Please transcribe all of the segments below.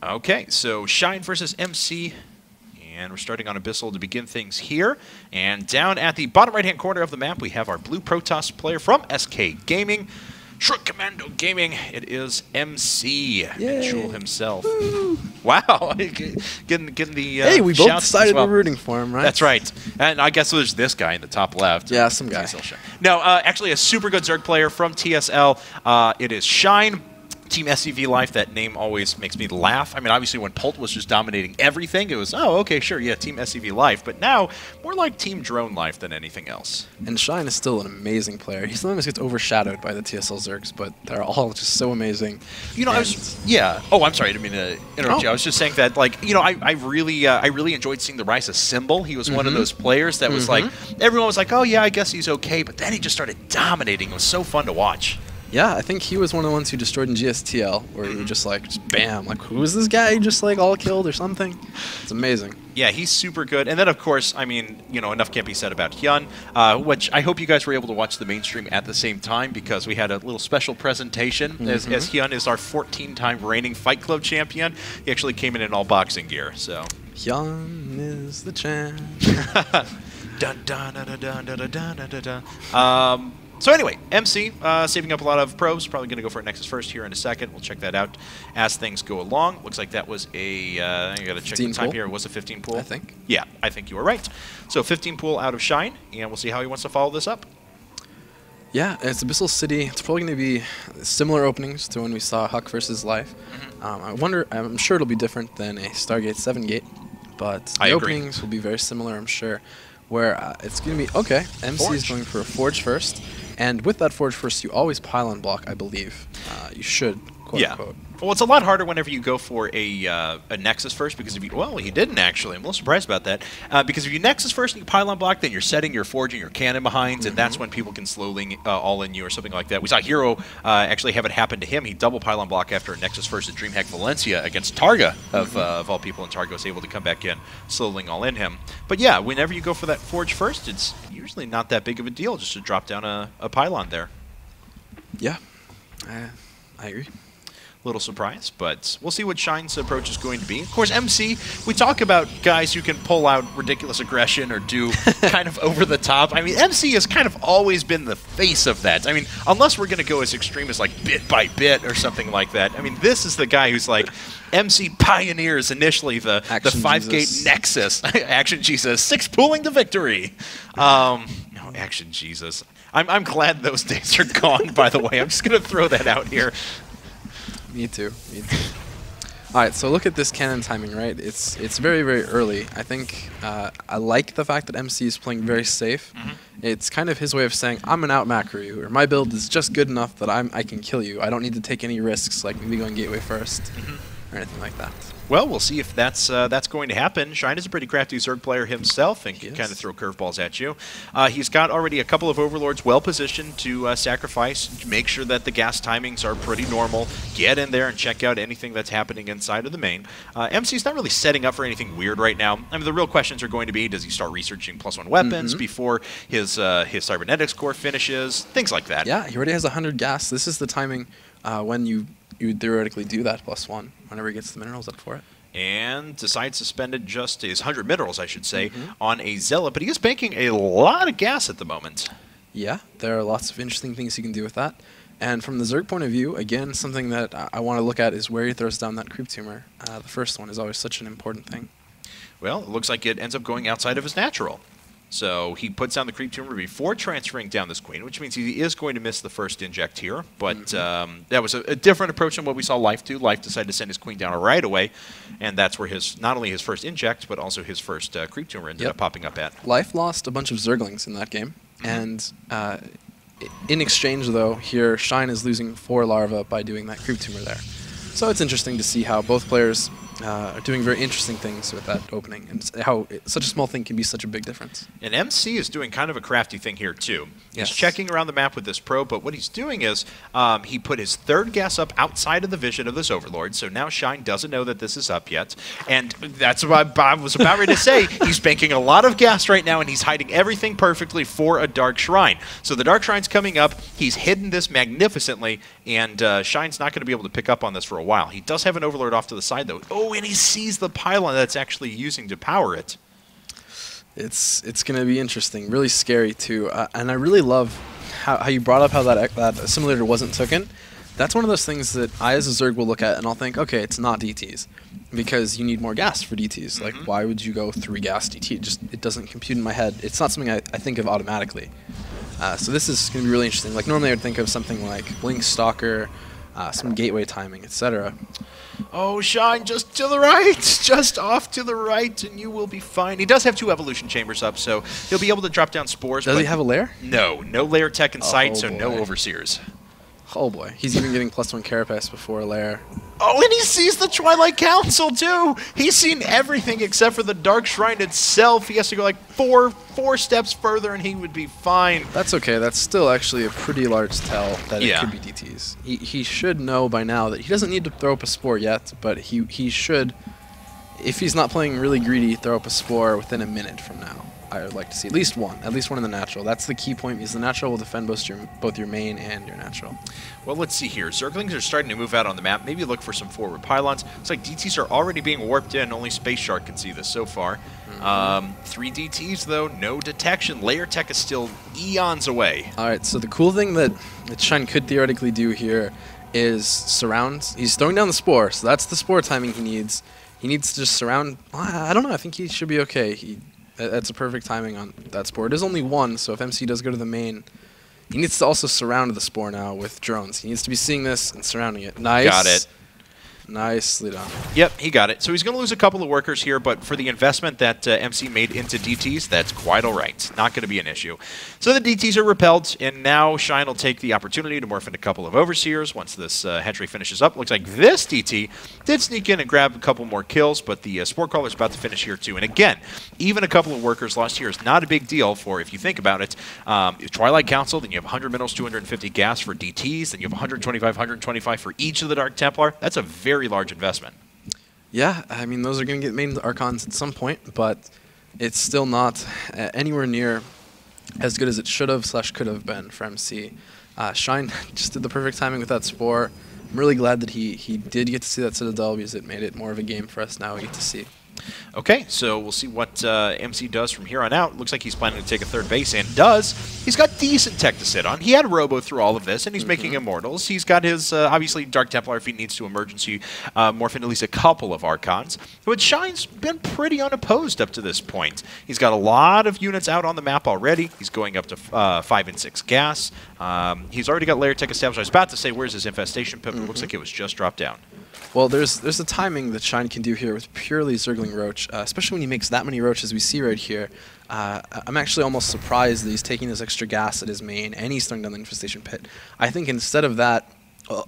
Okay, so Shine versus MC. And we're starting on Abyssal to begin things here. And down at the bottom right-hand corner of the map, we have our blue Protoss player from SK Gaming. Short Commando Gaming. It is MC. Jewel himself. Woo. Wow. getting the hey, we both decided we're rooting for him, right? That's right. And I guess there's this guy in the top left. Yeah, some guy. No, actually a super good Zerg player from TSL. It is Shine. Team SCV Life, that name always makes me laugh. I mean, obviously when Pult was just dominating everything, it was, oh, okay, sure, yeah, Team SCV Life. But now, more like Team Drone Life than anything else. And Shine is still an amazing player. He sometimes gets overshadowed by the TSL Zergs, but they're all just so amazing. You know, yeah. Oh, I'm sorry, I didn't mean to interrupt you. I was just saying that, like, you know, I really enjoyed seeing the rise of Symbol. He was one of those players that was like, everyone was like, oh, yeah, I guess he's okay. But then he just started dominating. It was so fun to watch. Yeah, I think he was one of the ones who destroyed in GSTL, where you just like, bam, like, who is this guy just like all killed or something? It's amazing. Yeah, he's super good. And then, of course, I mean, you know, enough can't be said about Hyun, which I hope you guys were able to watch the mainstream at the same time because we had a little special presentation as Hyun is our 14-time reigning Fight Club champion. He actually came in all boxing gear, so. Hyun is the champ. Dun, dun, dun, dun, dun, dun, dun, dun, dun. So anyway, MC saving up a lot of probes. Probably going to go for a Nexus first here in a second. We'll check that out as things go along. Looks like that was a, I got to check the time here. Was it 15 pool? I think. Yeah, I think you were right. So 15 pool out of Shine, and we'll see how he wants to follow this up. Yeah, it's Abyssal City. It's probably going to be similar openings to when we saw Huck versus Life. I'm sure it'll be different than a Stargate 7 gate, but the openings will be very similar, I'm sure. Where it's going to be, okay, MC is going for a Forge first. And with that Forge first, you always pylon block, I believe. You should, quote unquote. Well, it's a lot harder whenever you go for a Nexus first because if you, well, he didn't actually. I'm a little surprised about that. Because if you Nexus first and you pylon block, then you're setting your Forge and your cannon behinds, and that's when people can slowly all-in you or something like that. We saw Hero actually have it happen to him. He double pylon block after a Nexus first at DreamHack Valencia against Targa, of all people, and Targa was able to come back in, slowly all-in him. But yeah, whenever you go for that Forge first, it's usually not that big of a deal just to drop down a pylon there. Yeah, I agree. Little surprise, but we'll see what Shine's approach is going to be. Of course, MC, we talk about guys who can pull out ridiculous aggression or do kind of over the top. I mean, MC has kind of always been the face of that. I mean, unless we're going to go as extreme as like bit by bit or something like that. I mean, this is the guy who's like, MC pioneers initially the 5-gate Nexus. Action Jesus, 6 pooling to victory. No, Action Jesus. I'm glad those days are gone, by the way. I'm just going to throw that out here. Me too. Me too. All right, so look at this cannon timing, right? It's very, very early. I think I like the fact that MC is playing very safe. It's kind of his way of saying, I'm an out MacRU, or my build is just good enough that I can kill you. I don't need to take any risks, like maybe going gateway first, or anything like that. Well, we'll see if that's going to happen. Shine is a pretty crafty Zerg player himself and can kind of throw curveballs at you. He's got already a couple of Overlords well positioned to sacrifice, make sure that the gas timings are pretty normal, get in there and check out anything that's happening inside of the main. MC's not really setting up for anything weird right now. I mean, the real questions are going to be, does he start researching +1 weapons before his cybernetics core finishes, things like that. Yeah, he already has 100 gas. This is the timing when you theoretically do that +1 whenever he gets the minerals up for it. And decides to spend it just his 100 minerals, I should say, on a Zealot. But he is banking a lot of gas at the moment. Yeah, there are lots of interesting things you can do with that. And from the Zerg point of view, again, something that I want to look at is where he throws down that creep tumor. The first one is always such an important thing. Well, it looks like it ends up going outside of his natural. So he puts down the creep tumor before transferring down this queen, which means he is going to miss the first inject here. But that was a different approach than what we saw Life do. Life decided to send his queen down right away, and that's where his not only his first inject, but also his first creep tumor ended up popping up at. Life lost a bunch of Zerglings in that game, and in exchange, though, here Shine is losing 4 larvae by doing that creep tumor there. So it's interesting to see how both players are doing very interesting things with that opening, and how such a small thing can be such a big difference. And MC is doing kind of a crafty thing here too. Yes. He's checking around the map with this probe, but what he's doing is he put his third gas up outside of the vision of this Overlord, so now Shine doesn't know that this is up yet. And that's what I was about ready to say. He's banking a lot of gas right now, and he's hiding everything perfectly for a Dark Shrine. So the Dark Shrine's coming up. He's hidden this magnificently, and Shine's not going to be able to pick up on this for a while. He does have an Overlord off to the side, though. Oh, and he sees the pylon that's actually using to power it. It's going to be interesting, really scary too, and I really love how you brought up how that simulator wasn't taken. That's one of those things that I as a Zerg will look at and I'll think, okay, it's not DTs, because you need more gas for DTs. Like, why would you go 3 gas DT? It doesn't compute in my head. It's not something I think of automatically. So this is going to be really interesting. Like, normally I would think of something like Blink Stalker, some gateway timing, etc. Oh, Shine, just to the right, just off to the right, and you will be fine. He does have 2 evolution chambers up, so he'll be able to drop down spores. Does he have a lair? No lair tech in sight, so boy. no overseers. Oh boy, he's even getting +1 carapace before a lair. Oh, and he sees the Twilight Council too. He's seen everything except for the Dark Shrine itself. He has to go like four steps further, and he would be fine. That's okay. That's still actually a pretty large tell that it could be DTs. He should know by now that he doesn't need to throw up a spore yet, but he should, if he's not playing really greedy, throw up a spore within a minute from now. I would like to see at least one in the natural. That's the key point, because the natural will defend both your main and your natural. Well, let's see here. Zerglings are starting to move out on the map. Maybe look for some forward pylons. Looks like DTs are already being warped in. Only Space Shark can see this so far. 3 DTs, though. No detection. Layer tech is still eons away. All right, so the cool thing that Shine could theoretically do here is surround. He's throwing down the spore, so that's the spore timing he needs. He needs to just surround. I don't know. I think he should be okay. That's a perfect timing on that spore. It is only 1, so if MC does go to the main, he needs to also surround the spore now with drones. He needs to be seeing this and surrounding it. Nice. Got it. Nicely done. Yep, he got it. So he's going to lose a couple of workers here, but for the investment that MC made into DTs, that's quite all right. Not going to be an issue. So the DTs are repelled, and now Shine will take the opportunity to morph into a couple of Overseers once this hatchery finishes up. Looks like this DT did sneak in and grab a couple more kills, but the Spore Crawler's about to finish here too. And again, even a couple of workers lost here is not a big deal for, if you think about it, Twilight Council, then you have 100 minerals, 250 gas for DTs, then you have 125 for each of the Dark Templar. That's a very large investment. Yeah, I mean, those are going to get made into Archons at some point, but it's still not anywhere near as good as it should have / could have been for MC. Shine just did the perfect timing with that Spore. I'm really glad that he did get to see that Citadel, because it made it more of a game for us now we get to see. Okay, so we'll see what MC does from here on out. Looks like he's planning to take a 3rd base, and does. He's got decent tech to sit on. He had Robo through all of this, and he's making Immortals. He's got his, obviously, Dark Templar if he needs to emergency morph into at least a couple of Archons. But Shine's been pretty unopposed up to this point. He's got a lot of units out on the map already. He's going up to 5 and 6 gas. He's already got Layer Tech established. I was about to say, where's his Infestation Pip? It looks like it was just dropped down. Well, there's a timing that Shine can do here with purely Zergling Roach, especially when he makes that many Roaches we see right here. I'm actually almost surprised that he's taking this extra gas at his main, and he's throwing down the Infestation Pit. I think instead of that,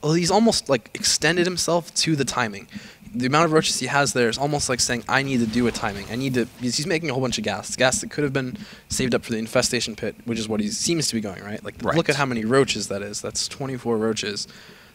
he's almost like extended himself to the timing. The amount of Roaches he has there is almost like saying, I need to do a timing. Because he's making a whole bunch of gas that could have been saved up for the Infestation Pit, which is what he seems to be going, right? Like, look at how many Roaches that is. That's 24 Roaches.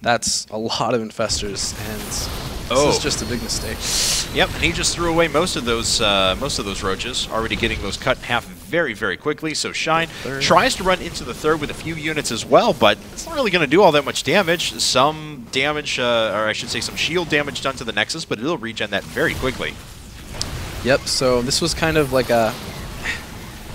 That's a lot of infestors, and this is just a big mistake. Yep, and he just threw away most of those roaches, already getting those cut in half very, very quickly. So Shine tries to run into the 3rd with a few units as well, but it's not really going to do all that much damage. Some damage, or I should say some shield damage done to the Nexus, but it'll regen that very quickly. Yep, so this was kind of like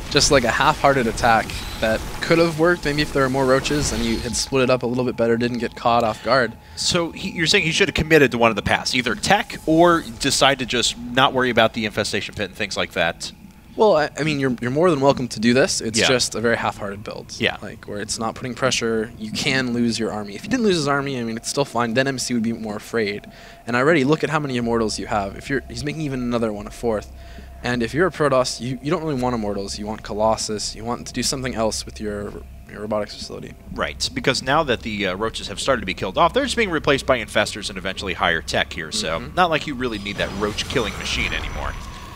just like a half-hearted attack that could have worked maybe if there were more Roaches and you had split it up a little bit better, didn't get caught off guard. So you're saying he should have committed to one of the paths, either tech or decide to just not worry about the Infestation Pit and things like that? Well, I mean, you're more than welcome to do this. It's just a very half-hearted build. Yeah. Like, where it's not putting pressure. You can lose your army. If he didn't lose his army, I mean, it's still fine. Then MC would be more afraid. And already, look at how many Immortals you have. He's making even another one, a 4th. And if you're a Protoss, you don't really want Immortals. You want Colossus. You want to do something else with your robotics facility. Right, because now that the roaches have started to be killed off, they're just being replaced by infestors and eventually higher tech here, so not like you really need that roach-killing machine anymore.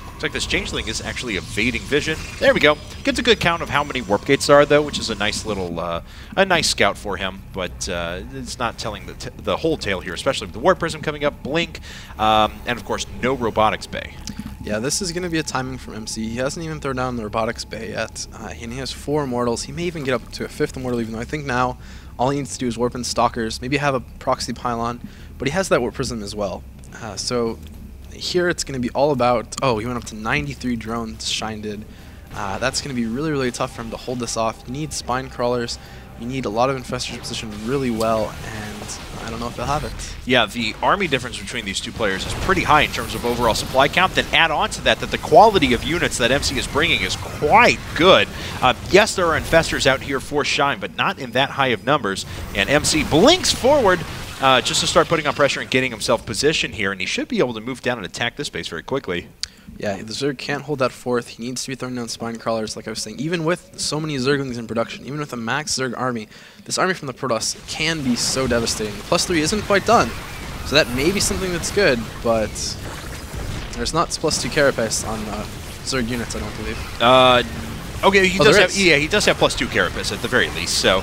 Looks like this changeling is actually evading vision. There we go. Gets a good count of how many warp gates there are, though, which is a nice little, a nice scout for him. But it's not telling the whole tale here, especially with the warp prism coming up, blink, and of course no robotics bay. Yeah, this is going to be a timing from MC. He hasn't even thrown down the robotics bay yet, and he has 4 immortals. He may even get up to a 5th immortal, even though I think now all he needs to do is warp in stalkers, maybe have a proxy pylon, but he has that warp prism as well. So here it's going to be all about, oh, he went up to 93 drones, Shine did. That's going to be really, really tough for him to hold this off. You need spine crawlers, you need a lot of infestors positioned really well, and I don't know if they'll have it. Yeah, the army difference between these two players is pretty high in terms of overall supply count. Then add on to that the quality of units that MC is bringing is quite good. Yes, there are infestors out here for Shine, but not in that high of numbers. And MC blinks forward just to start putting on pressure and getting himself positioned here, and he should be able to move down and attack this base very quickly. Yeah, the Zerg can't hold that 4th. He needs to be throwing down spine crawlers, like I was saying. Even with so many Zerglings in production, even with a max Zerg army, this army from the Protoss can be so devastating. +3 isn't quite done, so that may be something that's good, but there's not +2 carapace on Zerg units, I don't believe. Okay, he does have, yeah, he does have +2 carapace at the very least. So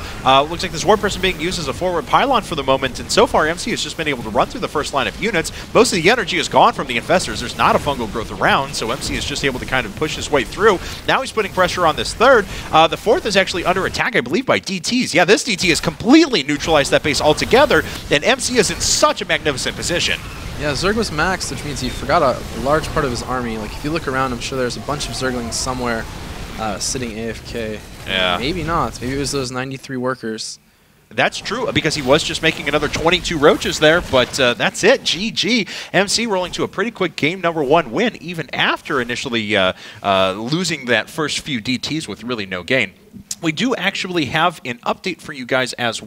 looks like this warp person being used as a forward pylon for the moment, and so far MC has just been able to run through the first line of units. Most of the energy is gone from the infestors. There's not a fungal growth around, so MC is just able to kind of push his way through. Now he's putting pressure on this 3rd. The 4th is actually under attack, I believe, by DTs. Yeah, this DT has completely neutralized that base altogether, and MC is in such a magnificent position. Yeah, Zerg was maxed, which means he forgot a large part of his army. Like, if you look around, I'm sure there's a bunch of Zerglings somewhere sitting AFK. Yeah. Maybe not. Maybe it was those 93 workers. That's true, because he was just making another 22 roaches there, but that's it. GG. MC rolling to a pretty quick game number 1 win, even after initially losing that first few DTs with really no gain. We do actually have an update for you guys as well.